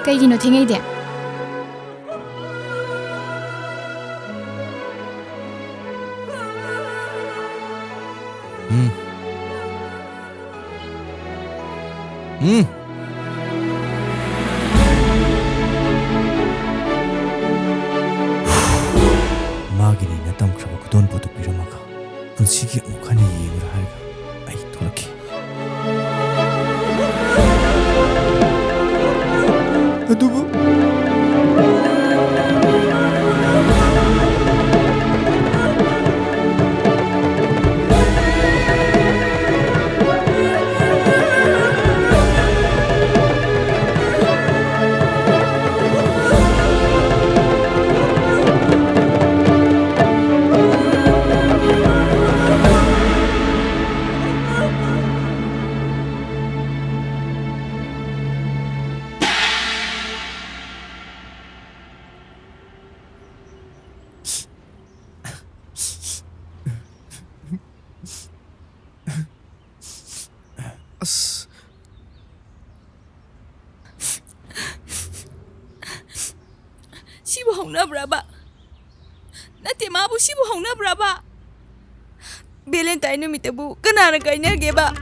ꯀꯩꯒꯤꯅꯣ ꯊꯦꯡꯉꯩꯗꯤ? 마기니나 땀크라고 그돈 보도 빌어마가 분식이 목하니 이해를 할까 아이 돌아키 누구? 시부 홍나브라바 나때 마부 시부 홍나브라바 밸런타인 누미테부 그나나 가이나게바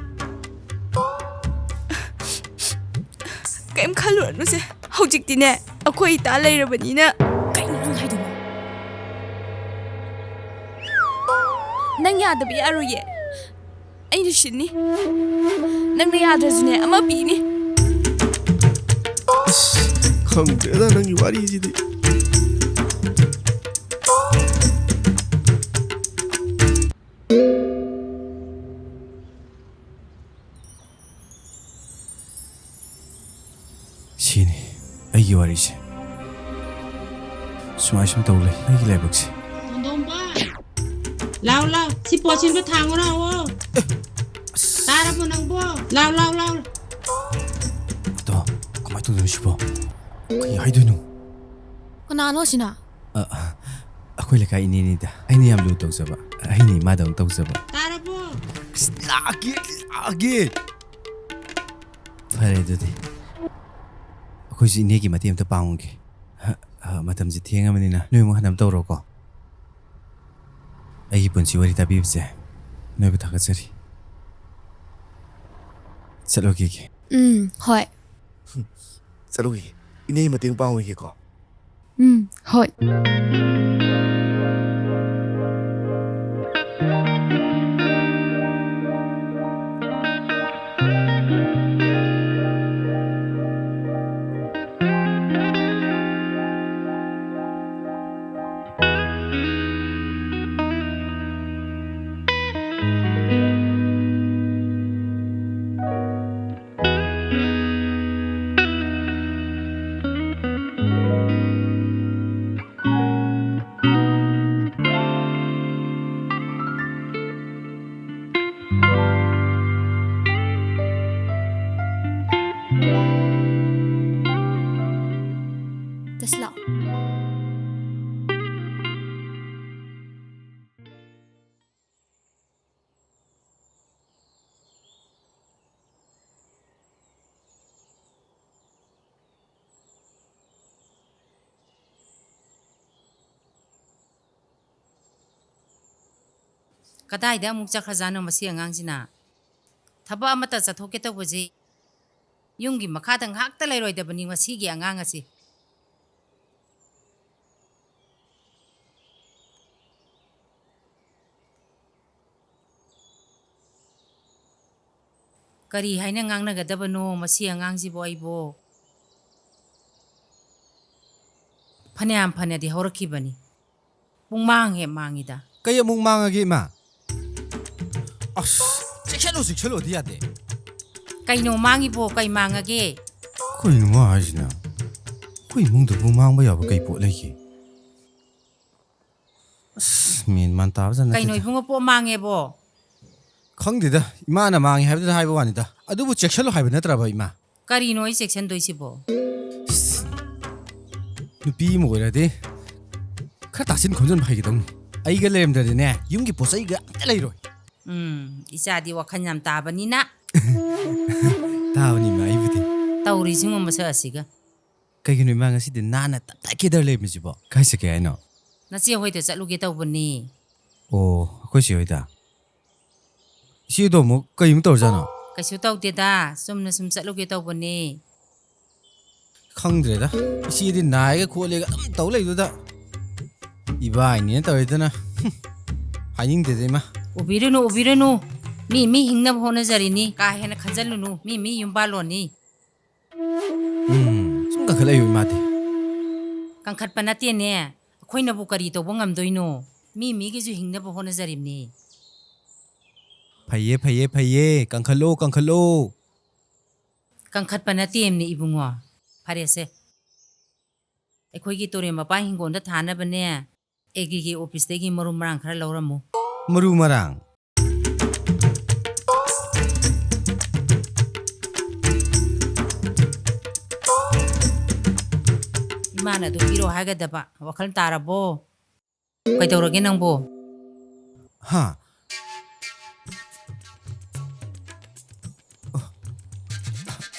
ꯀꯩꯝ ꯈꯜꯂꯨꯔꯅꯨꯁꯦ ꯍꯧꯖꯤꯛꯇꯤꯅꯦ ꯑꯩꯈꯣꯏ ꯏꯇꯥ ꯂꯩꯔꯕꯅꯤꯅ ꯀꯩꯅꯣ ꯅꯪ ꯍꯥꯏꯗꯨꯕꯣ? ꯅꯪ ꯌꯥꯗꯕ ꯌꯥꯔꯣꯏꯌꯦ ꯑꯩꯅ ꯁꯤꯟꯅꯤ ꯅꯪꯅ ꯌꯥꯗ꯭ꯔꯁꯨꯅꯦ ꯑꯃ ꯄꯤꯅꯤ ꯈꯪꯗꯦꯗ ꯅꯪꯒꯤ ꯋꯥꯔꯤꯁꯤꯗꯤ 시니 ꯑꯩꯒꯤ ꯋꯥꯔꯤꯁꯦ ꯁꯨꯃꯥꯏ ꯁꯨꯝ ꯇꯧ ꯂꯩ ꯑꯩꯒꯤ ꯂꯥꯏꯕꯛꯁꯦ ꯗꯣꯝꯕ ꯂꯥꯎ ꯂꯥꯎ ꯁꯤ ꯄꯣꯠꯁꯤꯟꯕ ꯊꯥꯡꯉꯨ ꯂꯥꯎꯑꯣ ꯇꯥꯔꯕꯣ ꯅꯪꯕꯣ ꯂꯥꯎ ꯂꯥꯎ ꯂꯥꯎ ꯑꯗꯣ ꯀꯃꯥꯏꯅ ꯇꯧꯗꯣꯏꯅꯣ ꯁꯤꯕꯣ ꯀꯩ ꯍꯥꯏꯗꯣꯏꯅꯣ ꯀꯅꯥꯅꯣ ꯁꯤꯅ? ꯑꯩꯈꯣꯏ ꯂꯩꯀꯥꯏ ꯏꯅꯦꯅꯤꯗ ꯑꯩꯅ ꯌꯥꯝ ꯂꯨ ꯇꯧꯖꯕ ꯑꯩꯅ ꯏꯃꯥꯗꯧꯅ ꯇꯧꯖꯕ ꯇꯥꯔꯕꯣ ꯂꯥꯛꯑꯒꯦ ꯐꯔꯦ ꯑꯗꯨꯗꯤ ꯑꯩꯈꯣꯏꯁꯨ ꯏꯅꯦꯒꯤ ꯃꯇꯦꯡ ꯑꯝꯇ ꯄꯥꯡꯉꯨꯒꯦ ꯃꯇꯝꯁꯦ ꯊꯦꯡꯉꯕꯅꯤꯅ ꯅꯣꯏ ꯑꯃꯨꯛ ꯍꯟꯅꯕ ꯇꯧꯔꯣꯀꯣ ꯑꯩꯒꯤ ꯄꯨꯟꯁꯤ ꯋꯥꯔꯤ ꯇꯥꯕꯤꯕꯁꯦ ꯅꯣꯏꯕꯨ ꯊꯥꯒꯠꯆꯔꯤ ꯆꯠꯂꯨꯈꯤꯒꯦ ꯍꯣꯏ. ꯆꯠꯂꯨꯏ ꯏꯅꯦ ꯃꯇꯦꯡ ꯄꯥꯡꯉꯨꯒꯦꯀꯣ ꯍꯣꯏ. That's loud. ꯀꯗꯥꯏꯗ ꯑꯃꯨꯛ ꯆꯠꯈ꯭ꯔꯖꯥꯠꯅꯣ ꯃꯁꯤ ꯑꯉꯥꯡꯁꯤꯅ ꯊꯕꯛ ꯑꯃꯠꯇ ꯆꯠꯊꯣꯛꯀꯦ ꯇꯧꯕꯁꯤ ꯌꯨꯝꯒꯤ ꯃꯈꯥꯗ ꯉꯥꯛꯇ ꯂꯩꯔꯣꯏꯗꯕꯅꯤ ꯃꯁꯤꯒꯤ ꯑꯉꯥꯡ ꯑꯁꯤ ꯀꯔꯤ ꯍꯥꯏꯅ ꯉꯥꯡꯅꯒꯗꯕꯅꯣ ꯃꯁꯤ ꯑꯉꯥꯡꯁꯤꯕꯨ ꯑꯩꯕꯨ ꯐꯅꯌꯥꯝ ꯐꯅꯗꯤ ꯍꯧꯔꯛꯈꯤꯕꯅꯤ ꯄꯨꯡꯃꯥꯡ ꯍꯦꯛ ꯃꯥꯡꯉꯤꯗ ꯀꯩ ꯑꯃꯨꯛ ꯃꯥꯡꯉꯒꯦ ꯏꯃꯥ ꯑꯁ ꯆꯦꯛꯁꯜꯂꯣꯗꯤ ꯌꯥꯗꯦ ꯀꯩꯅꯣ ꯃꯥꯡꯉꯤꯕꯣ ꯀꯩ ꯃꯥꯡꯉꯒꯦ ꯀꯩꯅꯣ ꯃꯥ ꯍꯥꯏꯁꯤꯅ ꯑꯩꯈꯣꯏ ꯏꯃꯨꯡꯗꯕꯨ ꯃꯥꯡꯕ ꯌꯥꯕ ꯀꯩ ꯄꯣꯠ ꯂꯩꯒꯦ ꯑꯁ ꯃꯦꯟ ꯃꯥꯟ ꯇꯥꯕꯖꯥꯠ ꯅꯠꯇꯦꯗ ꯀꯩꯅꯣ ꯏꯕꯨꯡꯉꯣ ꯄꯣꯠ ꯃꯥꯡꯉꯦꯕꯣ ꯈꯪꯗꯦꯗ ꯏꯃꯥꯅ ꯃꯥꯡꯉꯦ ꯍꯥꯏꯕꯗꯨꯗ ꯍꯥꯏꯕ ꯋꯥꯅꯤꯗ ꯑꯗꯨꯕꯨ ꯆꯦꯛꯁꯜꯂꯣ ꯍꯥꯏꯕ ꯅꯠꯇ꯭ꯔꯕ ꯏꯃꯥ ꯀꯔꯤꯅꯣ ꯑꯩ ꯆꯦꯛꯁꯟꯗꯣꯏꯁꯤꯕꯣ ꯅꯨꯄꯤ ꯑꯃ ꯑꯣꯏꯔꯗꯤ ꯈꯔ ꯇꯥꯁꯤꯟ ꯈꯣꯝꯖꯤꯟꯕ ꯍꯩꯒꯗꯧꯅꯤ ꯑꯩꯒ ꯂꯩꯔꯝꯗ꯭ꯔꯗꯤꯅꯦ ꯌꯨꯝꯒꯤ ꯄꯣꯠ ꯆꯩꯒ ꯑꯝꯇ ꯂꯩꯔꯣꯏ ꯏꯆꯥꯗꯤ ꯋꯥꯈꯜ ꯌꯥꯝ ꯇꯥꯕꯅꯤꯅ ꯇꯥꯕꯅꯤ ꯏꯃꯥ ꯑꯩꯕꯨꯗꯤ ꯇꯧꯔꯤꯁꯤꯡꯕ ꯃꯁꯛ ꯑꯁꯤꯒ ꯀꯩꯒꯤꯅꯣ ꯏꯃꯥ ꯉꯁꯤꯗꯤ ꯅꯥꯟꯅ ꯇꯞꯇꯥꯏ ꯀꯦꯗꯔ ꯂꯩꯕꯁꯤꯕꯣ ꯀꯥꯏ ꯆꯠꯀꯦ ꯍꯥꯏꯅꯣ ꯅꯆꯦ ꯍꯣꯏꯗ ꯆꯠꯂꯨꯒꯦ ꯇꯧꯕꯅꯤ ꯑꯣ ꯑꯩꯈꯣꯏ ꯆꯦ ꯍꯣꯏꯗ ꯏꯆꯦꯗꯣ ꯑꯃꯨꯛ ꯀꯩꯃꯨꯛ ꯇꯧꯔꯖꯥꯠꯅꯣ ꯀꯩꯁꯨ ꯇꯧꯗꯦꯗ ꯆꯨꯝꯅ ꯁꯨꯝ ꯆꯠꯂꯨꯒꯦ ꯇꯧꯕꯅꯤ ꯈꯪꯗ꯭ꯔꯦꯗ ꯏꯆꯦꯗꯤ ꯅꯥꯏꯒ ꯈꯣꯠꯂꯦꯒ ꯑꯗꯨꯝ ꯇꯧ ꯂꯩꯕꯗꯨꯗ ꯏꯕꯥꯏꯅꯦꯅ ꯇꯧꯔꯤꯗꯅ ꯍꯥꯏꯅꯤꯡꯗꯦꯗ ꯏꯃꯥ ꯎꯕꯤꯔꯨꯅꯨ ꯎꯕꯤꯔꯨꯅꯨ ꯃꯤ ꯍꯤꯡꯅꯕ ꯍꯣꯠꯅꯖꯔꯤꯅꯤ ꯀꯥ ꯍꯦꯟꯅ ꯈꯟꯖꯜꯂꯨꯅꯨ ꯃꯤ ꯌꯨꯝꯕꯥꯜꯂꯣꯟꯅꯤ ꯁꯨꯝ ꯀꯟꯈꯠꯂꯛꯏꯕ ꯏꯃꯥꯗꯤ ꯀꯪꯈꯠꯄ ꯅꯠꯇꯦꯅꯦ ꯑꯩꯈꯣꯏꯅꯕꯨ ꯀꯔꯤ ꯇꯧꯕ ꯉꯝꯗꯣꯏꯅꯣ ꯃꯤꯒꯤꯁꯨ ꯍꯤꯡꯅꯕ ꯍꯣꯠꯅꯖꯔꯤꯕꯅꯤ ꯐꯩꯌꯦ ꯐꯩꯌే ꯐꯩꯌꯦ ꯀꯟꯈꯠꯂꯣ ꯀꯟꯈꯠꯂꯣ ꯀꯪꯈꯠꯄ ꯅꯠꯇꯦꯝꯅꯤ ꯏꯕꯨꯡꯉꯣ ꯐꯔꯦꯁꯦ ꯑꯩꯈꯣꯏꯒꯤ ꯇꯨꯔꯦꯟ ꯃꯄꯥꯟ ꯍꯤꯡꯒꯣꯜꯗ ꯊꯥꯅꯕꯅꯦ ꯑꯦꯒ꯭ꯔꯤꯒꯤ ꯑꯣꯐꯤꯁꯇꯒꯤ ꯃꯔꯨ ꯃꯔꯥꯡ ꯈꯔ ꯂꯧꯔꯝꯃꯨ ꯃꯔꯨ ꯃꯔꯥꯡ ꯏꯃꯥꯅ ꯑꯗꯨ ꯄꯤꯔꯣ ꯍꯥꯏꯒꯗꯕ ꯋꯥꯈꯜ ꯇꯥꯔꯕꯣ ꯀꯩꯗꯧꯔꯒꯦ ꯅꯪꯕꯣ ꯍꯥ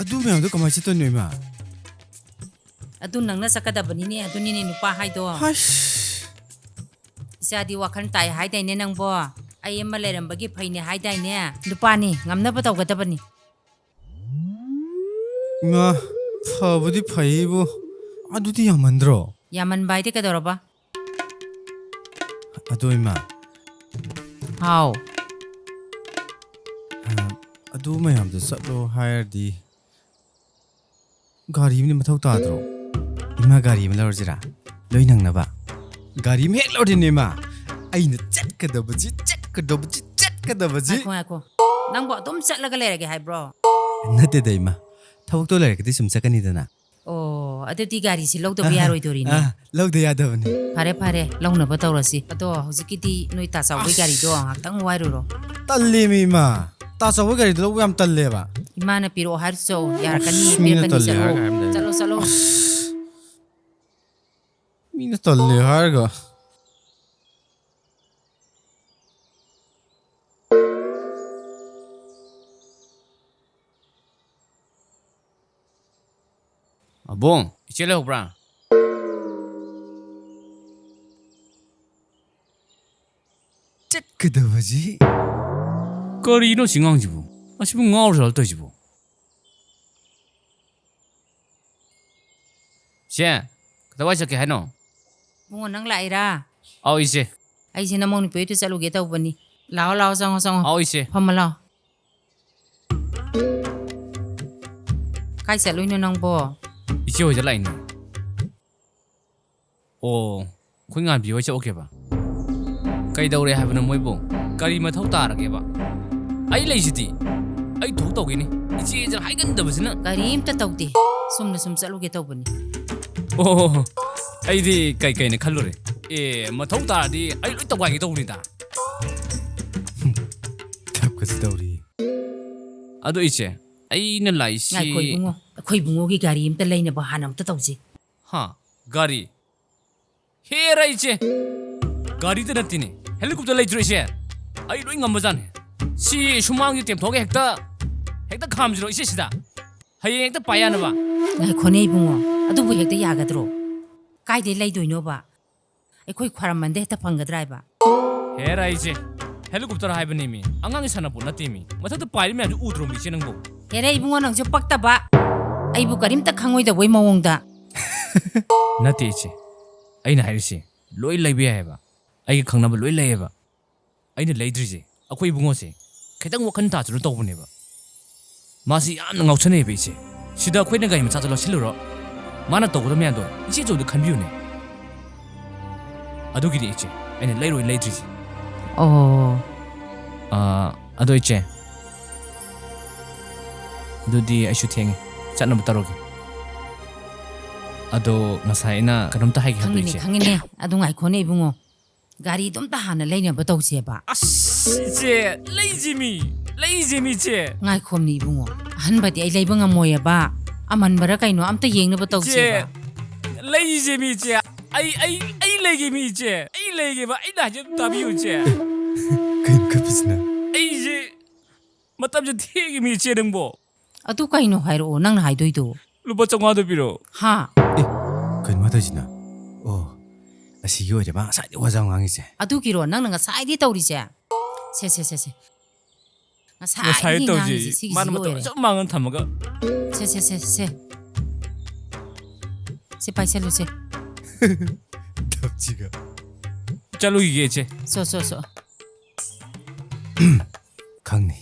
ꯑꯗꯨ ꯃꯌꯥꯝꯗꯣ ꯀꯃꯥꯏꯅ ꯆꯠꯇꯣꯏꯅꯣ ꯏꯃꯥ ꯑꯗꯨ ꯅꯪꯅ ꯆꯠꯀꯗꯕꯅꯤꯅꯦ ꯑꯗꯨꯅꯤꯅꯦ ꯅꯨꯄꯥ ꯍꯥꯏꯗꯣ ꯍꯁ ꯏꯆꯥꯗꯤ ꯋꯥꯈꯜ ꯇꯥꯏ ꯍꯥꯏꯗꯥꯏꯅꯦ ꯅꯪꯕꯣ ꯑꯩ ꯑꯃ ꯂꯩꯔꯝꯕꯒꯤ ꯐꯩꯅꯦ ꯍꯥꯏꯗꯥꯏꯅꯦ ꯅꯨꯄꯥꯅꯤ ꯉꯝꯅꯕ ꯇꯧꯒꯗꯕꯅꯤ ꯏꯃꯥ ꯐꯕꯨꯗꯤ ꯐꯩꯕꯨ ꯑꯗꯨꯗꯤ ꯌꯥꯝꯃꯟꯗ꯭ꯔꯣ ꯌꯥꯝꯃꯟꯕ ꯍꯥꯏꯗꯤ ꯀꯩꯗꯧꯔꯕ ꯑꯗꯣ ꯏꯃꯥ ꯍꯥꯎ ꯑꯗꯨ ꯃꯌꯥꯝꯗꯣ ꯆꯠꯂꯣ ꯍꯥꯏꯔꯗꯤ ꯒꯥꯔꯤ ꯑꯃꯗꯤ ꯃꯊꯧ ꯇꯥꯗ꯭ꯔꯣ ꯏꯃꯥ ꯒꯥꯔꯤ ꯑꯃ ꯂꯧꯔꯁꯤꯔꯥ ꯂꯣꯏ ꯅꯪꯅꯕ ꯒꯥꯔꯤ ꯑꯃ ꯍꯦꯛ ꯂꯧꯔꯗꯤꯅꯦ ꯏꯃꯥ ꯑꯩꯅ ꯆꯠꯀꯗꯕꯁꯤ ꯉꯥꯏꯈꯣ ꯅꯪꯕꯨ ꯑꯗꯨꯝ ꯆꯠꯂꯒ ꯂꯩꯔꯒꯦ ꯍꯥꯏꯕ꯭ꯔꯣ ꯅꯠꯇꯦꯗ ꯏꯃꯥ ꯊꯕꯛꯇꯣ ꯂꯩꯔꯒꯗꯤ ꯁꯨꯝ ꯆꯠꯀꯅꯤꯗꯅ ꯑꯣ ꯑꯗꯨꯗꯤ ꯒꯥꯔꯤꯁꯤ ꯂꯧꯗꯕ ꯌꯥꯔꯣꯏꯗꯣꯔꯤꯅꯦ ꯂꯧꯗ ꯌꯥꯗꯕꯅꯤ ꯐꯔꯦ ꯂꯧꯅꯕ ꯇꯧꯔꯁꯤ ꯑꯗꯣ ꯍꯧꯖꯤꯛꯀꯤꯗꯤ ꯅꯣꯏ ꯇꯥꯆꯧꯕꯒꯤ ꯒꯥꯔꯤꯗꯣ ꯉꯥꯛꯇꯪ ꯋꯥꯏꯔꯨꯔꯣ ꯇꯜꯂꯦꯃꯤ ꯏꯃꯥ ꯇꯥꯆꯧꯕ ꯒꯥꯔꯤꯗꯣ ꯂꯧꯕ ꯌꯥꯝ ꯇꯜꯂꯦꯕ ꯏꯃꯥꯅ ꯄꯤꯔꯛꯑꯣ ꯍꯥꯏꯔꯁꯨ ꯌꯥꯔꯛꯀꯅꯤ ꯃꯤꯅ ꯄꯤꯔꯛꯀꯅꯤ ꯇꯜꯂꯦ ꯍꯥꯏꯔꯒ ꯍꯥꯏꯔꯝꯗꯥꯏꯗ. ꯆꯠꯂꯣ ꯃꯤꯅ ꯇꯜꯂꯦ ꯍꯥꯏꯔꯒ ꯑꯕꯣꯡ ꯏꯆꯦ ꯂꯩꯍꯧꯕ꯭ꯔꯥ ꯆꯠꯀꯗꯕꯁꯤ ꯀꯔꯤꯅꯣ ꯁꯤꯉꯥꯡꯁꯤꯕꯨ ꯑꯁꯤꯕꯨ ꯉꯥꯎꯔꯖꯥꯠꯂ ꯇꯧꯔꯤꯁꯤꯕꯨ ꯏꯆꯦ ꯀꯗꯥꯏꯋꯥꯏ ꯆꯠꯀꯦ ꯍꯥꯏꯅꯣ ꯏꯕꯨꯡꯉꯣ ꯅꯪ ꯂꯥꯛꯏꯔꯥ ꯑꯧ ꯏꯆꯦ ꯑꯩꯁꯦ ꯅꯃꯧ ꯅꯨꯄꯤ ꯍꯣꯏꯗ ꯆꯠꯂꯨꯒꯦ ꯇꯧꯕꯅꯤ ꯂꯥꯛꯑꯣ ꯆꯪꯉꯣ ꯑꯧ ꯏꯆꯦ ꯐꯝꯃ ꯂꯥꯛꯑꯣ ꯀꯥꯏ ꯆꯠꯂꯨꯏꯅꯣ ꯅꯪꯕꯣ ꯏꯆꯦ ꯍꯣꯏꯗ ꯂꯥꯛꯏꯅꯦ ꯑꯣ ꯑꯩꯈꯣꯏ ꯉꯥꯟꯕꯤ ꯍꯣꯏ ꯆꯠꯎꯒꯦꯕ ꯀꯩꯗꯧꯔꯦ ꯍꯥꯏꯕꯅꯣ ꯃꯣꯏꯕꯨ ꯀꯔꯤ ꯃꯊꯧ ꯇꯥꯔꯒꯦꯕ ꯑꯩ ꯂꯩꯁꯤꯗꯤ ꯑꯩ ꯊꯣꯛ ꯇꯧꯒꯦꯅꯤ ꯏꯆꯦꯁꯤꯅ ꯍꯥꯏꯒꯟꯗꯕꯁꯤꯅ ꯀꯔꯤꯝꯇ ꯇꯧꯗꯦ ꯁꯨꯝꯅ ꯁꯨꯝ ꯆꯠꯂꯨꯒꯦ ꯇꯧꯕꯅꯤ ꯑꯣ ꯑꯩꯗꯤ ꯀꯩꯅ ꯈꯜꯂꯨꯔꯦ ꯃꯊꯧ ꯇꯥꯔꯗꯤ ꯑꯩ ꯂꯣꯏ ꯇꯧꯒꯥꯏꯒꯦ ꯇꯧꯕꯅꯤꯗ ꯊꯕꯛꯀꯁꯨ ꯇꯧꯔꯤ ꯑꯗꯣ ꯏꯆꯦ ꯑꯩꯅ ꯂꯥꯛꯏꯁꯤ ꯉꯥꯏꯈꯣ ꯏꯕꯨꯡꯉꯣ ꯑꯩꯈꯣꯏ ꯏꯕꯨꯡꯉꯣꯒꯤ ꯒꯥꯔꯤ ꯑꯝꯇ ꯂꯩꯅꯕ ꯍꯥꯟꯅ ꯑꯝꯇ ꯇꯧꯁꯤ ꯍꯥ ꯒꯥꯔꯤ ꯍꯦꯔꯥ ꯏꯆꯦ ꯒꯥꯔꯤꯗ ꯅꯠꯇꯦꯅꯦ ꯍꯦꯂꯤꯀꯣꯞꯇꯔ ꯂꯩꯇ꯭ꯔꯣ ꯏꯆꯦ ꯑꯩ ꯂꯣꯏ ꯉꯝꯕꯖꯥꯠꯅꯤ ꯁꯤ ꯁꯨꯃꯥꯡꯁꯤ ꯇꯦꯝꯊꯣꯛꯑꯒ ꯍꯦꯛꯇ ꯈꯥꯝꯁꯤꯔꯣ ꯏꯆꯦ ꯁꯤꯗ ꯍꯌꯦꯡ ꯍꯦꯛꯇ ꯄꯥꯏ ꯌꯥꯅꯕ ꯉꯥꯏꯈꯣꯅꯦ ꯏꯕꯨꯡꯉꯣ ꯑꯗꯨꯕꯨ ꯍꯦꯛꯇ ꯌꯥꯒꯗ꯭ꯔꯣ ꯀꯥꯏꯗꯩ ꯂꯩꯗꯣꯏꯅꯣꯕ ꯑꯩꯈꯣꯏ ꯈ꯭ꯋꯥꯔꯝꯕꯟꯗ ꯍꯦꯛꯇ ꯐꯪꯒꯗ꯭ꯔꯥ ꯍꯥꯏꯕ ꯍꯦꯔꯥ ꯏꯆꯦ ꯍꯦꯂꯤꯀꯣꯞꯇꯔ ꯍꯥꯏꯕꯅꯤ ꯃꯤ ꯑꯉꯥꯡꯒꯤ ꯁꯥꯟꯅꯄꯣꯠ ꯅꯠꯇꯦ ꯃꯤ ꯃꯊꯛꯇ ꯄꯥꯏꯔꯤ ꯃꯌꯥꯝꯁꯨ ꯎꯗ꯭ꯔꯣ ꯃꯤ ꯏꯆꯦ ꯅꯪꯕꯨ ꯍꯦꯔꯦ ꯏꯕꯨꯡꯉꯣ ꯅꯪꯁꯨ ꯄꯛꯇꯕ ꯑꯩꯕꯨ ꯀꯔꯤꯝꯇ ꯈꯪꯉꯣꯏꯗꯕꯩ ꯃꯑꯣꯡꯗ ꯅꯠꯇꯦ ꯏꯆꯦ ꯑꯩꯅ ꯍꯥꯏꯔꯤꯁꯤ ꯂꯣꯏ ꯂꯩꯕ ꯌꯥꯏꯑꯕ ꯑꯩꯒ ꯈꯪꯅꯕ ꯂꯣꯏ ꯂꯩꯌꯦꯕ ꯑꯩꯅ ꯂꯩꯗ꯭ꯔꯤꯁꯦ ꯑꯩꯈꯣই ꯏꯕꯨꯡꯉꯣꯁꯦ ꯈꯤꯇꯪ ꯋꯥꯈꯜ ꯇꯥꯖꯅ ꯇꯧꯕꯅꯦꯕ ꯃꯥꯁꯤ ꯌꯥꯝꯅ ꯉꯥꯎꯁꯟꯅꯩꯑꯕ ꯏꯆꯦ ꯁꯤꯗ ꯑꯩꯈꯣꯏꯅ ꯒꯥꯔꯤ ꯃꯆꯥꯗꯣ ꯂꯧꯁꯤꯜꯂꯨꯔꯣ ꯃꯥꯅ ꯇꯧꯒꯗꯕ ꯃꯌꯥꯝꯗꯣ ꯏꯆꯦ ꯆꯧꯗ ꯈꯟꯕꯤꯌꯨꯅꯦ ꯑꯗꯨꯒꯤꯅꯤ ꯏꯆꯦ ꯑꯩꯅ ꯂꯩꯗ꯭ꯔꯤꯁꯦ ꯑꯣ ꯑꯗꯣ ꯏꯆꯦ ꯑꯗꯨꯗꯤ ꯑꯩꯁꯨ ꯊꯦꯡꯉꯦ ꯆꯠꯅꯕ ꯇꯧꯔꯒꯦ ꯑꯗꯣ ꯉꯁꯥꯏ ꯑꯩꯅ ꯀꯩꯅꯣꯝꯇ ꯍꯥꯏꯒꯦ ꯍꯥꯏꯕꯗꯣ ꯏꯆꯦ ꯈꯪꯉꯤꯅꯦ ꯑꯗꯨ ꯉꯥꯏꯈꯣꯅꯦ ꯏꯕꯨꯡꯉꯣ ꯒꯥꯔꯤꯗꯣ ꯑꯝꯇ ꯍꯥꯟꯅ ꯂꯩꯅꯕ ꯇꯧꯁꯦꯕ ꯑꯁ ꯏꯆꯦ ꯂꯩꯖꯦꯃꯤ ꯏꯆꯦ ꯉꯥꯏꯈꯣꯝꯅꯤ ꯏꯕꯨꯡꯉꯣ ꯑꯍꯟꯕꯗꯤ ꯑꯩ ꯂꯩꯕ ꯉꯝꯃꯣꯏꯑꯕ ꯑꯃꯟꯕꯔ ꯀꯩꯅꯣ ꯑꯝꯇ ꯌꯦꯡꯅꯕ ꯇꯧꯁꯦꯕ ꯂꯩꯖꯦꯃꯤ ꯏꯆꯦ ꯑꯩ ꯂꯩꯒꯦꯃꯤ ꯏꯆꯦ ꯑꯩ ꯂꯩꯒꯦꯕ ꯑꯩꯅ ꯍꯥꯏꯖꯦ ꯇꯥꯕꯤꯌꯨ ꯏꯆꯦ ꯀꯩꯅꯣ ꯈꯠꯄꯤꯁꯤꯅ ꯑꯩꯁꯦ ꯃꯇꯝꯁꯦ ꯊꯦꯡꯉꯤꯃꯤ ꯏꯆꯦ ꯅꯪꯕꯣ ꯑꯗꯨ ꯀꯩꯅꯣ ꯍꯥꯏꯔꯛꯑꯣ ꯅꯪꯅ ꯍꯥꯏꯗꯣꯏꯗꯣ ꯂꯨꯄꯥ 500ꯗꯣ ꯄꯤꯔꯣ ꯍꯥ ꯀꯩꯅꯣ ꯇꯧꯔꯤꯁꯤꯅ ꯑꯣ ꯑꯁꯤꯒꯤ ꯑꯣꯏꯔꯦ ꯃꯥ ꯉꯁꯥꯏꯗꯩ ꯋꯥꯖꯥꯎ ꯉꯥꯡꯉꯤꯁꯦ ꯑꯗꯨꯒꯤꯔꯣ ꯅꯪꯅ ꯉꯁꯥꯏꯗꯤ ꯇꯧꯔꯤꯁꯦ ꯁꯦ ꯉꯁꯥꯏ ꯉꯁꯥꯏꯗꯒꯤ ꯇꯧꯁꯤ ꯉꯥꯡꯉꯤꯁꯦ ꯁꯤꯒꯤꯁꯤ ꯃꯥꯅ ꯃꯇꯝ ꯑꯣꯏꯔꯦ ꯆꯞ ꯃꯥꯡꯉ ꯊꯝꯃꯒ ꯁꯦ ꯄꯥꯏꯁꯜꯂꯨꯁꯦ ꯊꯞꯁꯤꯒ ꯆꯠꯂꯨꯈꯤꯒꯦ ꯏꯆꯦ ꯁꯣ ꯈꯪꯅꯤ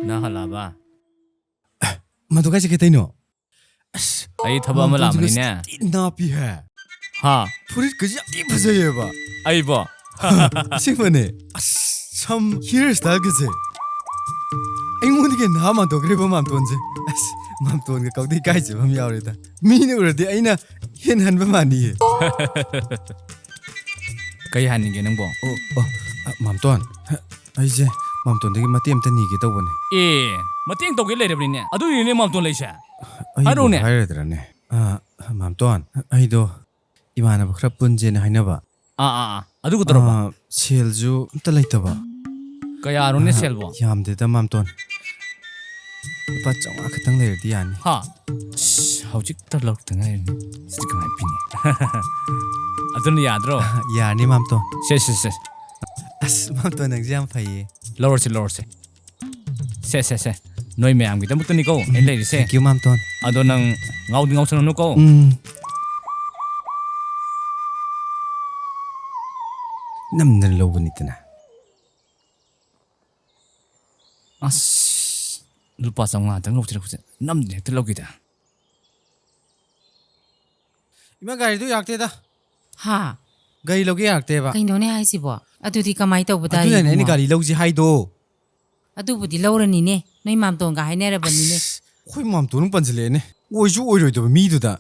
ꯅꯪ ꯍꯜꯂꯛꯑꯕ ꯃꯗꯨ ꯀꯥꯏ ꯆꯠꯀꯦ ꯇꯩꯅꯣ ꯑꯁ ꯑꯩ ꯊꯕꯛ ꯑꯃ ꯂꯥꯛꯑꯝꯕꯅꯤꯅꯦ ꯅꯥꯄꯤ ꯍꯦ ꯍꯥ ꯐꯨꯔꯤꯠꯀꯁꯤ ꯌꯥꯝ ꯊꯤ ꯐꯖꯩꯌꯦꯕ ꯑꯩꯕꯣ ꯑꯁꯦꯡꯕꯅꯦ ꯑꯁ ꯁꯝ ꯍꯤꯌꯔ ꯁ꯭ꯇꯥꯏꯜꯒꯁꯦ ꯑꯩꯉꯣꯟꯗꯒꯤ ꯅꯍꯥ ꯃꯥꯟꯇꯣꯛꯈ꯭ꯔꯦꯕ ꯃꯥꯝꯇꯣꯟꯁꯦ ꯑꯁ ꯃꯥꯝꯇꯣꯟꯒ ꯀꯧꯗꯩ ꯏꯀꯥꯏꯖꯕ ꯑꯃ ꯌꯥꯎꯔꯦꯗ ꯃꯤꯅ ꯎꯔꯗꯤ ꯑꯩꯅ ꯍꯦꯟꯍꯟꯕ ꯃꯥꯟꯅꯤꯌꯦ ꯀꯩ ꯍꯥꯏꯅꯤꯡꯒꯦ ꯅꯪꯕꯣ ꯃꯥꯝꯇꯣꯟ ꯑꯩꯁꯦ ꯃꯥꯝꯇꯣꯟꯗꯒꯤ ꯃꯇꯦꯡ ꯑꯝꯇ ꯅꯤꯒꯦ ꯇꯧꯕꯅꯦ ꯑꯦ ꯃꯇꯦꯡ ꯇꯧꯒꯦ ꯂꯩꯔꯕꯅꯤꯅꯦ ꯑꯗꯨꯒꯤꯅꯦ ꯃꯥꯝꯇꯣꯟ ꯂꯩꯁꯦ ꯑꯩꯕꯨ ꯍꯥꯏꯔꯣꯅꯦ ꯍꯥꯏꯔꯗ꯭ꯔꯅꯦ ꯃꯥꯝꯇꯣꯟ ꯑꯩꯗꯣ ꯏꯃꯥꯟꯅꯕ ꯈꯔ ꯄꯨꯟꯁꯦꯅ ꯍꯥꯏꯅꯕ ꯑꯗꯨꯒ ꯇꯧꯔꯕ ꯁꯦꯜꯁꯨ ꯑꯝꯇ ꯂꯩꯇꯕ ꯀꯌꯥꯔꯣꯅꯦ ꯁꯦꯜꯕꯣ ꯌꯥꯝꯗꯦꯗ ꯃꯥꯝꯇꯣꯟ ꯂꯨꯄꯥ 500 ꯈꯛꯇꯪ ꯂꯩꯔꯗꯤ ꯌꯥꯅꯤ ꯍꯥ ꯍꯧꯖꯤꯛꯇ ꯂꯧꯔꯛꯇ ꯉꯥꯏꯔꯤꯅꯤ ꯁꯤꯗꯤ ꯀꯃꯥꯏꯅ ꯄꯤꯅꯤ ꯑꯗꯨꯅ ꯌꯥꯗ꯭ꯔꯣ ꯌꯥꯔꯅꯤ ꯃꯥꯝꯇꯣꯟ ꯁꯦ ꯑꯁ ꯃꯥꯝꯇꯣꯟ ꯅꯪꯁꯦ ꯌꯥꯝ ꯐꯩꯌꯦ ꯂꯧꯔꯁꯦ ꯁꯦ ꯅꯣꯏ ꯃꯌꯥꯝꯒꯤꯗꯃꯛꯇꯅꯤꯀꯣ ꯑꯩꯅ ꯂꯩꯔꯤꯁꯦ ꯊꯦꯡꯛ ꯌꯨ ꯃꯥꯝꯇꯣꯟ ꯑꯗꯣ ꯅꯪ ꯉꯥꯎꯗꯤ ꯉꯥꯎꯁꯟꯅꯅꯨꯀꯣ ꯅꯝꯗꯅ ꯂꯧꯕꯅꯤꯗꯅ ꯑꯁ ꯂꯨꯄꯥ 500ꯇꯪ ꯂꯧꯊꯔꯛꯄꯁꯦ ꯅꯝꯗꯅ ꯍꯦꯛꯇ ꯂꯧꯒꯦꯗ ꯏꯃꯥ ꯒꯥꯔꯤꯗꯨ ꯌꯥꯔꯛꯇꯦꯗ ꯍꯥ ꯒꯥꯔꯤ ꯂꯧꯒꯦ ꯌꯥꯔꯛꯇꯦꯕ ꯀꯩꯅꯣꯅꯦ ꯍꯥꯏꯁꯤꯕꯣ ꯑꯗꯨꯗꯤ ꯀꯃꯥꯏꯅ ꯇꯧꯕ ꯇꯥꯔꯦ ꯑꯗꯨꯅꯅꯦ ꯑꯩꯅ ꯏꯕꯨꯡꯉꯣ? ꯒꯥꯔꯤ ꯂꯧꯁꯤ ꯍꯥꯏꯗꯣ ꯑꯗꯨꯕꯨꯗꯤ ꯂꯧꯔꯅꯤꯅꯦ ꯅꯣꯏ ꯃꯥꯝꯇꯣꯟꯒ ꯍꯥꯏꯅꯔꯕꯅꯤꯅꯦ ꯑꯩꯈꯣꯏ ꯃꯥꯝꯇꯣꯟ ꯄꯟꯁꯤꯜꯂꯛꯑꯦꯅꯦ ꯑꯣꯏꯁꯨ ꯑꯣꯏꯔꯣꯏꯗꯕ ꯃꯤꯗꯨꯗ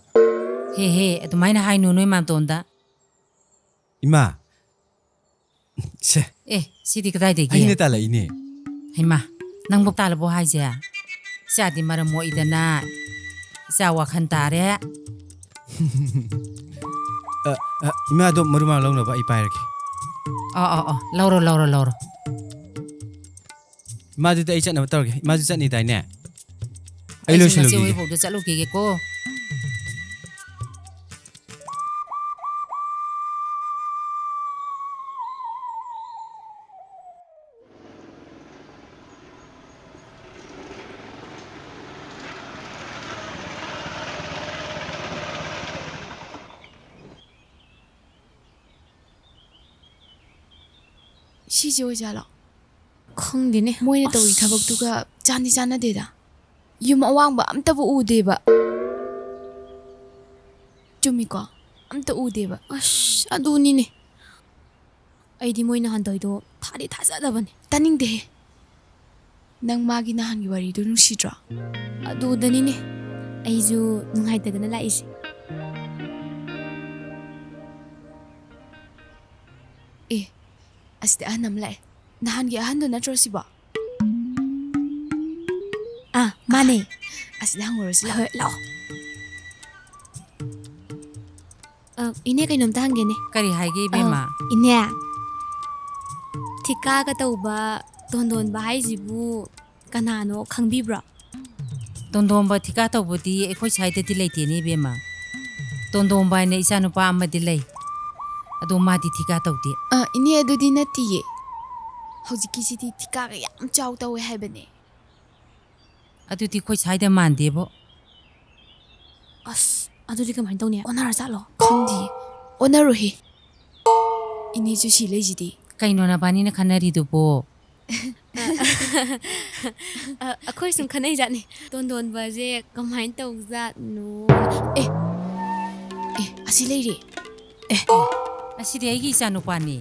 ꯍꯦ ꯑꯗꯨꯃꯥꯏꯅ ꯍꯥꯏꯅꯨ ꯅꯣꯏ ꯃꯥꯝꯇꯣꯟꯗ ꯏꯃꯥ ꯁꯦ ꯁꯤꯗꯤ ꯀꯗꯥꯏꯗꯒꯤ ꯑꯩꯅ ꯇꯥꯜꯂꯛꯏꯅꯦ ꯍꯩꯃꯥ ꯅꯪꯕꯨ ꯇꯥꯜꯂꯕꯣ ꯍꯥꯏꯁꯦ ꯏꯆꯥꯗꯤ ꯃꯔꯝ ꯃꯣꯛꯏꯗꯅ ꯏꯆꯥ ꯋꯥꯈꯜ ꯇꯥꯔꯦ ꯏꯃꯥꯗꯣ ꯃꯔꯨ ꯃꯔꯥꯡ ꯂꯧꯅꯕ ꯑꯩ ꯄꯥꯏꯔꯒꯦ ꯂꯧꯔꯣ ꯏꯃꯥꯗꯨꯗꯤ ꯑꯩ ꯆꯠꯅꯕ ꯇꯧꯔꯒꯦ ꯏꯃꯥꯁꯨ ꯆꯠꯅꯤꯗꯥꯏꯅꯦ ꯑꯩ ꯑꯩꯁꯨ ꯅꯆꯦ ꯂꯣꯏꯁꯤꯜꯂꯨꯈꯤꯒꯦ ꯍꯣꯏꯕꯧꯗ ꯆꯠꯂꯨꯈꯤꯒꯦꯀꯣ ꯁꯤꯁꯦ ꯑꯣꯏꯖꯥꯠꯂꯣ ꯈꯪꯗꯦꯅꯦ ꯃꯣꯏꯅ ꯇꯧꯔꯤ ꯊꯕꯛꯇꯨꯒ ꯆꯥꯟꯗꯤ ꯆꯥꯟꯅꯗꯦꯗ ꯌꯨꯝ ꯑꯋꯥꯡꯕ ꯑꯝꯇꯕꯨ ꯎꯗꯦꯕ ꯆꯨꯝꯃꯤꯀꯣ ꯑꯝꯇ ꯎꯗꯦꯕ ꯑꯁ ꯑꯗꯨꯅꯤꯅꯦ ꯑꯩꯗꯤ ꯃꯣꯏꯅ ꯍꯟꯗꯣꯏꯗꯣ ꯊꯥꯗꯤ ꯊꯥꯖꯗꯕꯅꯦ ꯇꯥꯅꯤꯡꯗꯦꯍꯦ ꯅꯪ ꯃꯥꯒꯤ ꯅꯍꯥꯟꯒꯤ ꯋꯥꯔꯤꯗꯣ ꯅꯨꯡꯁꯤꯗ꯭ꯔꯣ ꯑꯗꯨꯗꯅꯤꯅꯦ ꯑꯩꯁꯨ ꯅꯨꯡꯉꯥꯏꯇꯗꯅ ꯂꯥꯛꯏꯁꯦ ꯑꯁꯤꯗ ꯑꯍꯟ ꯑꯃ ꯂꯥꯛꯑꯦ ꯅꯍꯥꯟꯒꯤ ꯑꯍꯟꯗꯣ ꯅꯠꯇ꯭ꯔꯣ ꯁꯤꯕꯣ ꯃꯥꯅꯦ ꯑꯁꯤꯗ ꯍꯪꯉꯨꯔꯁꯤ ꯍꯣꯏ ꯂꯥꯛꯑꯣ ꯏꯅꯦ ꯀꯩꯅꯣꯝꯇ ꯍꯪꯒꯦꯅꯦ ꯀꯔꯤ ꯍꯥꯏꯒꯦ ꯏꯕꯦꯝꯃ ꯏꯅꯦ ꯊꯤꯀꯥꯒ ꯇꯧꯕ ꯇꯣꯟꯗꯣꯟꯕ ꯍꯥꯏꯁꯤꯕꯨ ꯀꯅꯥꯅꯣ ꯈꯪꯕꯤꯕ꯭ꯔꯣ ꯇꯣꯟꯗꯣꯝꯕ ꯊꯤꯀꯥ ꯇꯧꯕꯗꯤ ꯑꯩꯈꯣꯏ ꯁ꯭ꯋꯥꯏꯗꯗꯤ ꯂꯩꯇꯦꯅꯦ ꯏꯕꯦꯝꯃ ꯇꯣꯟꯗꯣꯝꯕ ꯍꯥꯏꯅ ꯏꯆꯥ ꯅꯨꯄꯥ ꯑꯃꯗꯤ ꯂꯩ ꯑꯗꯣ ꯃꯥꯗꯤ ꯊꯤꯀꯥ ꯇꯧꯗꯦ ꯏꯅꯦ ꯑꯗꯨꯗꯤ ꯅꯠꯇꯤꯌꯦ ꯍꯧꯖꯤꯛꯀꯤꯁꯤꯗꯤ ꯊꯤꯀꯥꯒ ꯌꯥꯝ ꯆꯥꯎ ꯇꯧꯋꯦ ꯍꯥꯏꯕꯅꯦ ꯑꯗꯨꯗꯤ ꯑꯩꯈꯣꯏ ꯁ꯭ꯋꯥꯏꯗ ꯃꯥꯟꯗꯦꯕꯣ ꯑꯁ ꯑꯗꯨꯗꯤ ꯀꯃꯥꯏꯅ ꯇꯧꯅꯤ ꯑꯣꯟꯅꯔ ꯆꯥꯠꯂꯣ ꯈꯪꯗꯤꯌꯦ ꯑꯣꯟꯅꯔꯣꯏꯍꯦ ꯏꯅꯦꯁꯨ ꯁꯤ ꯂꯩꯁꯤꯗꯤ ꯀꯩꯅꯣ ꯅꯕꯥꯅꯤꯅ ꯈꯟꯅꯔꯤꯗꯨꯕꯣ ꯑꯩꯈꯣꯏ ꯁꯨꯝ ꯈꯟꯅꯩꯖꯥꯠꯅꯤ ꯇꯣꯟꯗꯣꯟꯕꯁꯦ ꯀꯃꯥꯏꯅ ꯇꯧꯖꯥꯠꯅꯣ ꯑꯁꯤ ꯂꯩꯔꯦ ꯑꯁꯤꯗꯤ ꯑꯩꯒꯤ ꯏꯆꯥ ꯅꯨꯄꯥꯅꯤ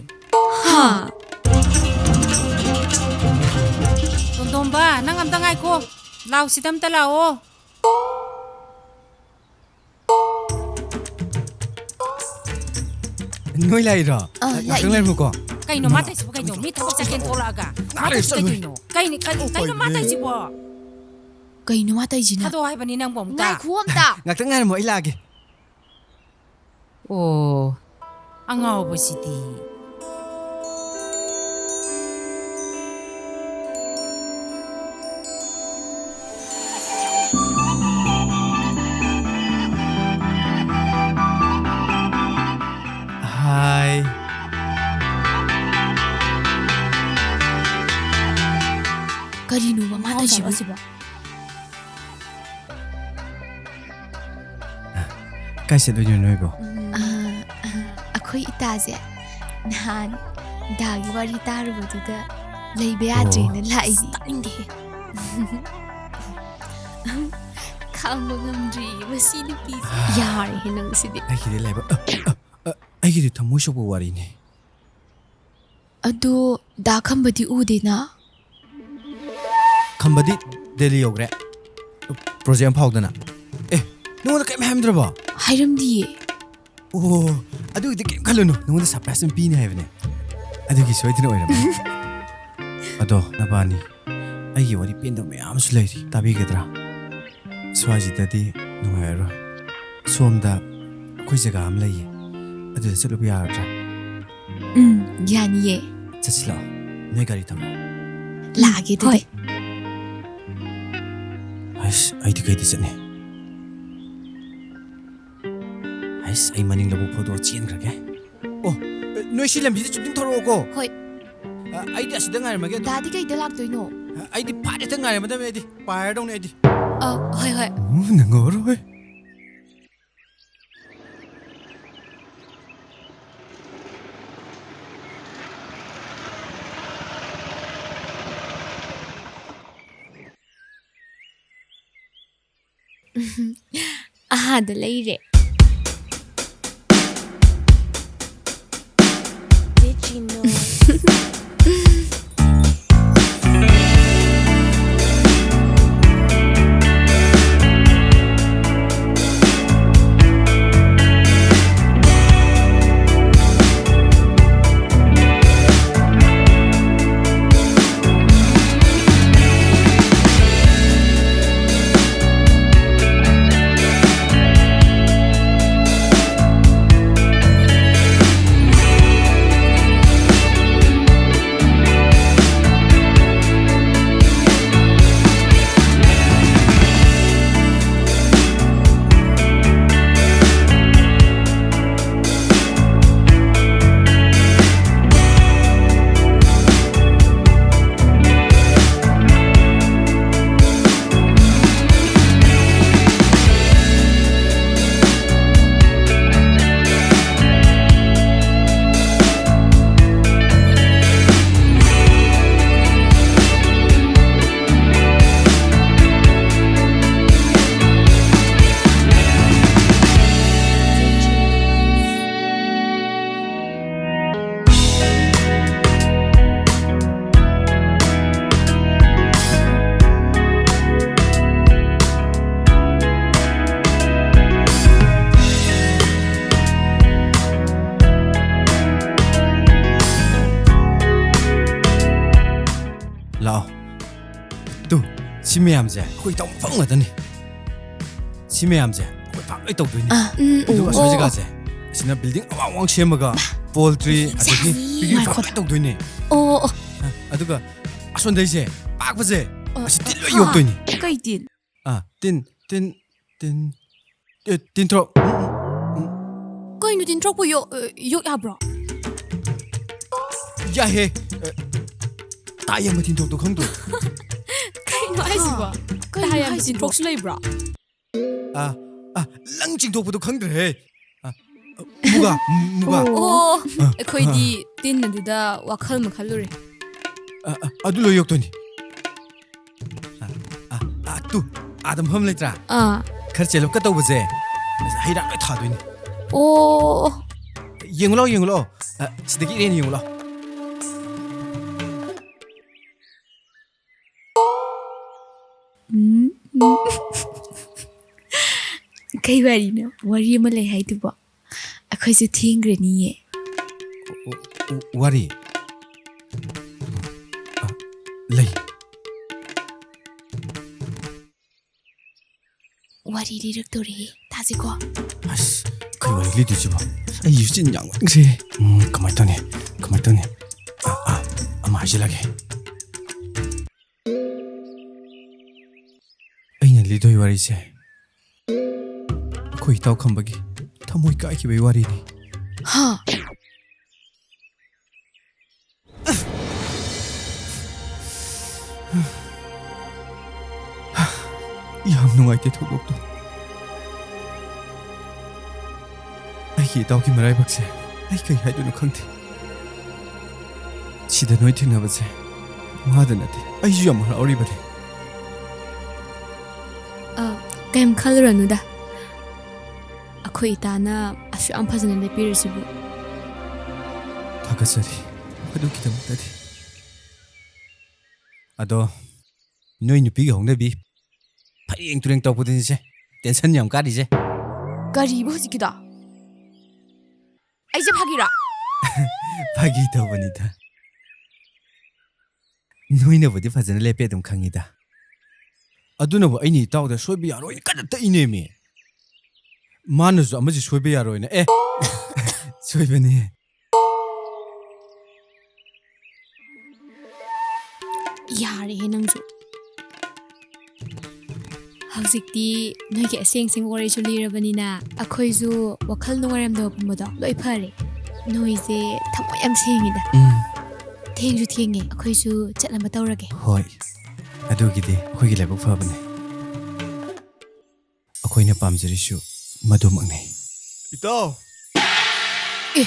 ꯇꯣꯟꯗꯣꯝꯕ ꯅꯪ ꯑꯝꯇ ꯉꯥꯏꯈꯣ ꯂꯥꯎ ꯁꯤꯗ ꯑꯝꯇ ꯂꯥꯛꯑꯣ ꯅꯣꯏ ꯂꯥꯛꯏꯔꯣ ꯉꯥꯛꯇꯪ ꯂꯩꯔꯝꯃꯨꯀꯣ ꯀꯩꯅꯣ ꯃꯥ ꯇꯧꯏꯁꯤꯕꯣ ꯀꯩꯅꯣ ꯃꯤ ꯊꯕꯛ ꯆꯠꯀꯦꯅ ꯊꯣꯛꯂꯛꯑꯒ ꯃꯥ ꯇꯧꯏꯁꯤ ꯀꯩꯅꯣ ꯃꯥ ꯇꯧꯏꯁꯤꯕꯣ ꯀꯩꯅꯣ ꯃꯥ ꯇꯧꯏꯁꯤꯅ ꯊꯥꯗꯣꯛꯑꯣ ꯍꯥꯏꯕꯅꯤ ꯅꯪꯕꯨ ꯑꯝꯇ ꯉꯥꯏꯈꯣ ꯑꯝꯇ ꯉꯥꯛꯇꯪ ꯉꯥꯏꯔꯝꯃꯣ ꯑꯩ ꯂꯥꯛꯑꯒꯦ ꯑꯣ ꯑꯉꯥꯎꯕꯁꯤꯗꯤ ꯀꯔꯤꯅꯣꯕ ꯃꯥ ꯇꯧꯏꯁꯤꯕꯨ ꯁꯤꯕꯣ ꯀꯥꯏ ꯆꯠꯂꯣꯏꯅꯣ ꯅꯣꯏꯕꯣ ꯑꯩꯈꯣꯏ ꯏꯇꯥꯁꯦ ꯅꯍꯥꯟ ꯗꯥꯒꯤ ꯋꯥꯔꯤ ꯇꯥꯔꯨꯕꯗꯨꯗ ꯂꯩꯕ ꯌꯥꯗ꯭ꯔꯦꯅ ꯂꯥꯛꯏꯅꯦ ꯇꯥꯅꯤꯡꯗꯦꯍꯦ ꯈꯥꯡꯕ ꯉꯝꯗ꯭ꯔꯤꯌꯦ ꯃꯁꯤ ꯅꯨꯄꯤꯁꯦ ꯌꯥꯔꯦꯍꯦ ꯅꯪ ꯁꯤꯗꯤ ꯑꯩꯒꯤꯗꯤ ꯂꯩꯕ ꯑꯩꯒꯤꯗꯤ ꯊꯃꯣꯏ ꯁꯣꯛꯄ ꯋꯥꯔꯤꯅꯦ ꯑꯗꯣ ꯗꯥ ꯈꯝꯕꯗꯤ ꯎꯗꯦꯅ ꯈꯝꯕꯗꯤ ꯗꯦꯜꯂꯤ ꯌꯧꯈ꯭ꯔꯦ ꯄ꯭ꯔꯣꯖꯦꯛ ꯑꯃ ꯐꯥꯎꯗꯅ ꯅꯉꯣꯟꯗ ꯀꯔꯤꯝ ꯍꯥꯏꯔꯝꯗ꯭ꯔꯕꯣ ꯍꯥꯏꯔꯝꯗꯤꯌꯦ ꯑꯣ ꯑꯗꯨꯒꯤꯗꯤ ꯀꯔꯤꯝ ꯈꯜꯂꯨꯅꯨ ꯅꯉꯣꯟꯗ ꯁꯔꯄ꯭ꯔꯥꯏꯖ ꯑꯃ ꯄꯤꯅꯤ ꯍꯥꯏꯕꯅꯦ ꯑꯗꯨꯒꯤ ꯁꯣꯏꯗꯅ ꯑꯣꯏꯔꯝꯃꯦ ꯑꯗꯣ ꯅꯕꯥꯅꯤ ꯑꯩꯒꯤ ꯋꯥꯔꯤ ꯄꯦꯟꯗꯕ ꯃꯌꯥꯝ ꯑꯃꯁꯨ ꯂꯩꯔꯤ ꯇꯥꯕꯤꯒꯗ꯭ꯔꯥ ꯁ꯭ꯋꯥꯏꯁꯤꯗꯗꯤ ꯅꯨꯡꯉꯥꯏꯔꯔꯣꯏ ꯁꯣꯝꯗ ꯑꯩꯈꯣꯏ ꯖꯒꯥ ꯑꯃ ꯂꯩꯌꯦ ꯑꯗꯨꯗ ꯆꯠꯂꯨꯕ ꯌꯥꯒꯗ꯭ꯔꯥ ꯌꯥꯅꯤꯌꯦ ꯆꯠꯁꯤ ꯂꯥꯛꯑꯣ ꯅꯣꯏ ꯒꯥꯔꯤ ꯊꯝꯃꯣ ꯂꯥꯛꯑꯒꯦ ꯑꯗꯨꯗꯤ ꯑꯁ ꯑꯩꯗꯤ ꯀꯩꯗ ꯆꯠꯅꯤ ꯑꯁ ꯑꯩ ꯃꯅꯤꯡ ꯂꯧꯕꯨꯛ ꯐꯥꯎꯗꯣꯛꯑ ꯆꯦꯟꯈ꯭ꯔꯒꯦ ꯑꯣ ꯅꯣꯏ ꯁꯤ ꯂꯝꯕꯤꯁꯦ ꯆꯨꯝꯗꯤꯡ ꯊꯧꯔꯛꯑꯣꯀꯣ ꯍꯣꯏ ꯑꯩꯗꯤ ꯑꯁꯤꯗ ꯉꯥꯏꯔꯝꯃꯒꯦ ꯑꯗꯨꯝ ꯗꯥꯗꯤ ꯀꯩꯗ ꯂꯥꯛꯇꯣꯏꯅꯣ ꯑꯩꯗꯤ ꯐꯥꯠ ꯍꯦꯛꯇ ꯉꯥꯏꯔꯝꯃꯗꯕꯅꯦ ꯑꯩꯗꯤ ꯄꯥꯏꯔꯗꯧꯅꯦ ꯑꯩꯗꯤ ꯍꯣꯏ ꯍꯣꯏ ꯅꯪꯉꯔꯣꯏ ꯑꯍꯥꯗ ꯂꯩꯔꯦ ꯂꯥꯛꯑꯣ ꯇꯨ ꯁꯤ ꯃꯌꯥꯝꯁꯦ ꯑꯩꯈꯣꯏ ꯇꯧꯐꯝ ꯉꯥꯛꯇꯅꯤ ꯁꯤ ꯃꯌꯥꯝꯁꯦ ꯑꯩꯈꯣꯏ ꯄꯥꯛ ꯂꯣꯏ ꯇꯧꯗꯣꯏꯅꯤ ꯑꯗꯨꯒ ꯑꯁ꯭ꯋꯥꯏ ꯖꯒꯥꯁꯦ ꯑꯁꯤꯅ ꯕꯤꯜꯗꯤꯡ ꯑꯋꯥꯡ ꯑꯋꯥꯡ ꯁꯦꯝꯃꯒ ꯄꯣꯜꯇ꯭ꯔꯤ ꯑꯗꯒꯤ ꯄꯤꯛꯅꯤꯛ ꯐꯥꯝ ꯂꯣꯏ ꯇꯧꯗꯣꯏꯅꯤ ꯑꯣ ꯑꯗꯨꯒ ꯑꯁꯣꯝꯗꯩꯁꯦ ꯄꯥꯛꯄꯁꯦ ꯑꯁꯤ ꯇꯤꯟ ꯂꯣꯏ ꯌꯣꯛꯇꯣꯏꯅꯤ ꯀꯩ ꯇꯤꯟ ꯇꯤꯟꯊ꯭ꯔꯣꯛ ꯀꯩꯅꯣ ꯇꯤꯟꯊ꯭ꯔꯣꯛꯄꯨ ꯌꯣꯛ ꯌꯥꯕ꯭ꯔꯣ ꯌꯥꯏꯍꯦ ꯇꯥꯏ ꯑꯃ ꯇꯤꯟꯊ꯭ꯔꯣꯛꯇꯣ ꯈꯪꯗ꯭ꯔꯣ ꯀꯩꯅꯣ ꯍꯥꯏꯁꯤꯕꯣ ꯀꯩꯅꯣ ꯍꯥꯏꯕ ꯍꯥꯏꯁꯤꯕꯣ? ꯇꯤꯟꯊ꯭ꯔꯣꯛꯁꯨ ꯂꯩꯕ꯭ꯔꯣ ꯂꯪ ꯆꯤꯡꯊꯣꯛꯄꯗꯣ ꯈꯪꯗ꯭ꯔꯦꯍꯦ ꯃꯨꯒꯥ ꯃꯨꯒꯥ ꯑꯣ ꯑꯩꯈꯣꯏꯗꯤ ꯇꯤꯟ ꯑꯗꯨꯗ ꯋꯥꯈꯜ ꯑꯃ ꯈꯜꯂꯨꯔꯦ ꯑꯗꯨ ꯂꯣꯏ ꯌꯣꯛꯇꯣꯏꯅꯤ ꯇꯨ ꯑꯥꯗ ꯃꯐꯝ ꯂꯩꯇ꯭ꯔꯥ ꯈꯔ ꯆꯦꯜꯂꯞꯀ ꯇꯧꯕꯁꯦ ꯍꯩꯔꯥ ꯂꯣꯏ ꯊꯥꯗꯣꯏꯅꯤ ꯑꯣ ꯌꯦꯡꯉꯨ ꯂꯥꯛꯑꯣ ꯁꯤꯗꯒꯤ ꯏꯔꯦꯟ ꯌꯦꯡꯉꯨ ꯂꯥꯛꯑꯣ ꯀꯩ ꯋꯥꯔꯤꯅꯣ ꯋꯥꯔꯤ ꯑꯃ ꯂꯩ ꯍꯥꯏꯗꯨꯕꯣ ꯑꯩꯈꯣꯏꯁꯨ ꯊꯦꯡꯈ꯭ꯔꯅꯤꯌꯦ ꯋꯥꯔꯤ ꯂꯩ ꯋꯥꯔꯤ ꯂꯤꯔꯛꯇꯣꯔꯦ ꯇꯥꯁꯤꯀꯣ ꯑꯁ ꯀꯩ ꯋꯥꯔꯤ ꯂꯤꯗꯣꯏꯁꯤꯕꯣ ꯑꯩꯁꯨ ꯆꯤꯟ ꯌꯥꯝ ꯉꯟꯈ꯭ꯔꯦ ꯀꯃꯥꯏꯅ ꯇꯧꯅꯤ ꯑꯃ ꯍꯥꯏꯖꯤꯜꯂꯒꯦ ꯑꯩꯅ ꯂꯤꯗꯣꯏ ꯋꯥꯔꯤꯁꯦ ꯑꯩꯈꯣꯏ ꯏꯇꯥꯎ ꯈꯝꯕꯒꯤ ꯊꯃꯣꯏ ꯀꯥꯏꯈꯤꯕꯒꯤ ꯋꯥꯔꯤꯅꯤ ꯍꯥ ꯌꯥꯝ ꯅꯨꯡꯉꯥꯏꯇꯦ ꯊꯧꯗꯣꯛꯇꯣ ꯑꯩꯒꯤ ꯏꯇꯥꯎꯒꯤ ꯃꯔꯥꯏꯕꯛꯁꯦ ꯑꯩ ꯀꯩ ꯍꯥꯏꯗꯣꯏꯅꯣ ꯈꯪꯗꯦ ꯁꯤꯗ ꯅꯣꯏ ꯊꯦꯡꯅꯕꯁꯦ ꯋꯥꯗ ꯅꯠꯇꯦ ꯑꯩꯁꯨ ꯌꯥꯝ ꯍꯔꯥꯎꯔꯤꯕꯅꯤ ꯀꯩꯝ ꯈꯜꯂꯨꯔꯅꯨꯗ ꯑꯩꯈꯣꯏ ꯏꯇꯥꯅ ꯑꯁꯨꯛ ꯌꯥꯝ ꯐꯖꯅ ꯂꯦꯞꯄꯤꯔꯤꯁꯤꯕꯨ ꯊꯥꯒꯠꯆꯔꯤ ꯑꯗꯨꯒꯤꯗꯃꯛꯇꯗꯤ ꯑꯗꯣ ꯅꯣꯏ ꯅꯨꯄꯤꯒꯤ ꯍꯧꯅꯕꯤ ꯐꯔꯦꯡ ꯇꯨꯔꯦꯡ ꯇꯧꯕꯗꯨꯅꯤꯁꯦ ꯇꯦꯟꯁꯟ ꯌꯥꯝ ꯀꯥꯔꯤꯁꯦ ꯀꯔꯤꯕ ꯍꯧꯖꯤꯛꯀꯤꯗꯣ ꯑꯩꯁꯦ ꯐꯥꯒꯤꯔꯣ ꯐꯥꯒꯤ ꯇꯧꯕꯅꯤꯗ ꯅꯣꯏꯅꯕꯨꯗꯤ ꯐꯖꯅ ꯂꯦꯞꯄꯦ ꯑꯗꯨꯝ ꯈꯪꯉꯤꯗ ꯑꯗꯨꯅꯕꯨ ꯑꯩꯅ ꯏꯇꯥꯎꯗ ꯁꯣꯏꯕ ꯌꯥꯔꯣꯏ ꯀꯟꯅ ꯇꯛꯏꯅꯦꯃꯤ ꯃꯥꯅꯁꯨ ꯑꯃꯁꯤ ꯁꯣꯏꯕ ꯌꯥꯔꯣꯏꯅ ꯁꯣꯏꯕꯅꯤ ꯌꯥꯔꯦꯍꯦ ꯅꯪꯁꯨ ꯍꯧꯖꯤꯛꯇꯤ ꯅꯣꯏꯒꯤ ꯑꯁꯦꯡ ꯋꯥꯔꯤꯁꯨ ꯂꯤꯔꯕꯅꯤꯅ ꯑꯩꯈꯣꯏꯁꯨ ꯋꯥꯈꯜ ꯅꯨꯡꯉꯥꯏꯔꯝꯗꯕ ꯄꯨꯝꯕꯗꯣ ꯂꯣꯏ ꯐꯔꯦ ꯅꯣꯏꯁꯦ ꯊꯃꯣꯏ ꯌꯥꯝ ꯁꯦꯡꯉꯤꯗ ꯊꯦꯡꯁꯨ ꯊꯦꯡꯉꯦ ꯑꯩꯈꯣꯏꯁꯨ ꯆꯠꯅꯕ ꯇꯧꯔꯒꯦ ꯍꯣꯏ ꯑꯗꯨꯒꯤꯗꯤ ꯑꯩꯈꯣꯏꯒꯤ ꯂꯥꯏꯕꯛ ꯐꯕꯅꯦ ꯑꯩꯈꯣꯏꯅ ꯄꯥꯝꯖꯔꯤꯁꯨ ꯃꯗꯨꯃꯛꯅꯤ ꯏꯇꯥꯎ ꯑꯦ